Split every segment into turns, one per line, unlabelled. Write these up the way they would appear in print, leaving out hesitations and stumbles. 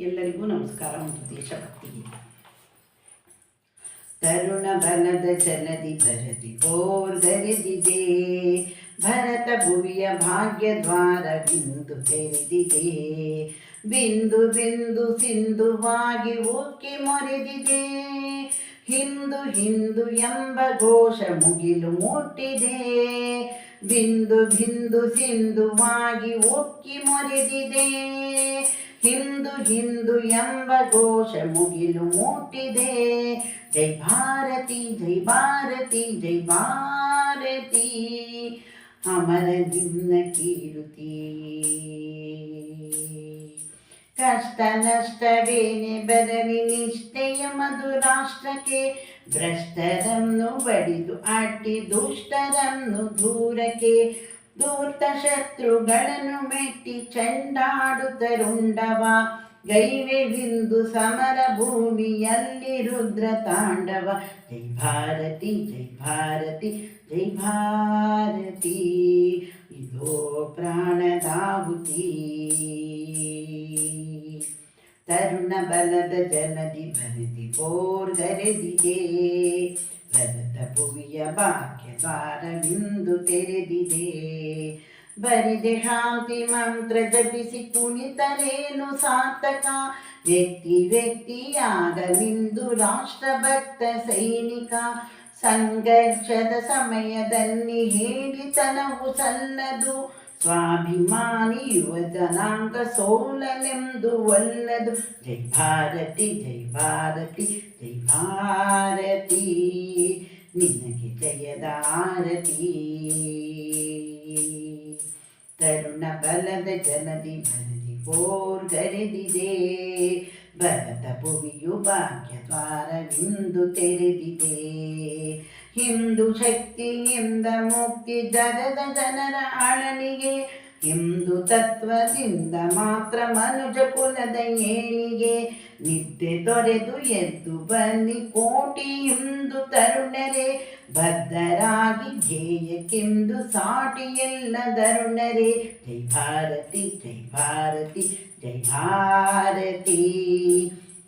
ಎಲ್ಲರಿಗೂ ನಮಸ್ಕಾರ. ಒಂದು ದೇಶಭಕ್ತಿಗೆ ತರುಣ ಬಲದ ಜಲದಿ ಬರದಿ ಓರ್ಗರೆದಿದೆ, ಭರತ ಭುವಿಯ ಭಾಗ್ಯ ದ್ವಾರ ಬಿಂದು ತೆರೆದಿದೆ. ಬಿಂದು ಬಿಂದು ಸಿಂಧುವಾಗಿ ಉಕ್ಕಿ ಮೊರೆದಿದೆ, ಹಿಂದು ಹಿಂದು ಎಂಬ ಘೋಷ ಮುಗಿಲು ಮುಟ್ಟಿದೆ. ಬಿಂದು ಬಿಂದು ಸಿಂಧುವಾಗಿ ಉಕ್ಕಿ ಮೊರೆದಿದೆ, ಹಿಂದು ಹಿಂದು ಎಂಬ ಘೋಷ ಮುಗಿಲು ಮುಟ್ಟಿದೆ. ಜೈ ಭಾರತಿ ಜೈ ಭಾರತಿ ಜೈ ಭಾರತಿ, ಅಮರ ನಿನ್ನ ಕೀರುತಿ. ಕಷ್ಟ ನಷ್ಟವೇನೆ ಬರಲಿ ನಿಷ್ಠೆಯ ಮಧುರಾಷ್ಟ್ರಕ್ಕೆ, ಭ್ರಷ್ಟರನ್ನು ಬಡಿದು ಅಟ್ಟಿ ದುಷ್ಟರನ್ನು ದೂರಕ್ಕೆ. ಧೂರ್ತ ಶತ್ರುಗಳನ್ನು ಮೆಟ್ಟಿ ಚಂಡಾಡುತ್ತರುಂಡವ, ಗೈವೆ ಬಿಂದು ಸಮರ ಭೂಮಿಯಲ್ಲಿ ರುದ್ರ ತಾಂಡವ. ಜೈ ಭಾರತಿ ಜೈ ಭಾರತಿ ಜೈ ಭಾರತಿ, ಇದೋ ಪ್ರಾಣದಾಹುತಿ. ತರುಣ ಬಲದ ಜಲದಿ ಬರೆದಿ ಓರ್ಗರೆದಿದೆ, ಭರತ ಭುವಿಯ ಭಾಗ್ಯ ದ್ವಾರವಿಂದು ತೆರೆದಿದೆ. ಬರಿದೆ ಶಾಂತಿ ಮಂತ್ರ ಜಪಿಸಿ ಕುಣಿತರೇನು ಸಾರ್ಥಕ, ವ್ಯಕ್ತಿ ವ್ಯಕ್ತಿಯಾಗಲಿಂದು ರಾಷ್ಟ್ರಭಕ್ತ ಸೈನಿಕ. ಸಂಘರ್ಷದ ಸಮಯದಲ್ಲಿ ಹೇಳಿತನವು ಸಲ್ಲದು, ಸ್ವಾಭಿಮಾನಿ ಯುವ ಜನಾಂಗ ಸೋಲಲೆಂದು ಒಲ್ಲದು. ಜೈ ಭಾರತಿ ಜೈ ಭಾರತಿ ಜೈ ಭಾರತಿ, ನಿನಗೆ ಜಯದ ಆರತಿ. ತರುಣ ಬಲದ ಜಲದಿ ಬರದಿ ಓರ್ಗರೆದಿದೆ, ಭರತ ಭುವಿಯು ಭಾಗ್ಯ ದ್ವಾರವಿಂದು ತೆರೆದಿದೆ. ಹಿಂದೂ ಶಕ್ತಿಯಿಂದ ಮುಕ್ತಿ ಜಗದ ಜನರ ಅಳಲಿಗೆ, ಹಿಂದೂ ತತ್ವದಿಂದ ಮಾತ್ರ ಮನುಜ ಕುಲದ ಏಳಿಗೆ. ನಿದ್ದೆ ತೊರೆದು ಎದ್ದು ಬನ್ನಿ ಕೋಟಿ ಹಿಂದೂ ತರುಣರೇ, ಬದ್ಧರಾಗಿ ಧ್ಯೇಯಕ್ಕೆಂದು ಸಾಟಿ ಎಲ್ಲ ತರುಣರೇ. ಜೈ ಭಾರತಿ ಜೈ ಭಾರತಿ ಜೈ ಭಾರತಿ,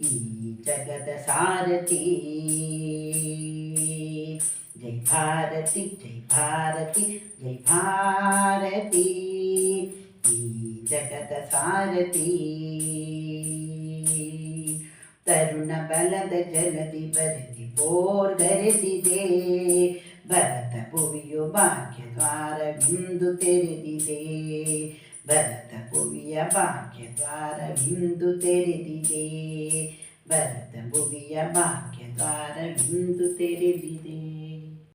ಈ ಜಗದ ಸಾರಥಿ. ಜೈ ಭಾರತಿ ಜೈ ಭಾರತಿ ಜೈ ಭಾರತಿ, ಈ ಜಗದ ಸಾರಥಿ. ತರುಣ ಬಲದ ಜಲದಿ ಬರೆದಿ ಓರ್ಗರೆದಿದೆ, ಭರತ ಭುವಿಯು ಭಾಗ್ಯ ದ್ವಾರವಿಂದು ತೆರೆದಿದೆ. ಭರತ ಭುವಿಯ ಭಾಗ್ಯ ದ್ವಾರವಿಂದು ತೆರೆದಿದೆ, ಭರತ ಭುವಿಯ ಭಾಗ್ಯ ದ್ವಾರವಿಂದು ತೆರೆದಿದೆ.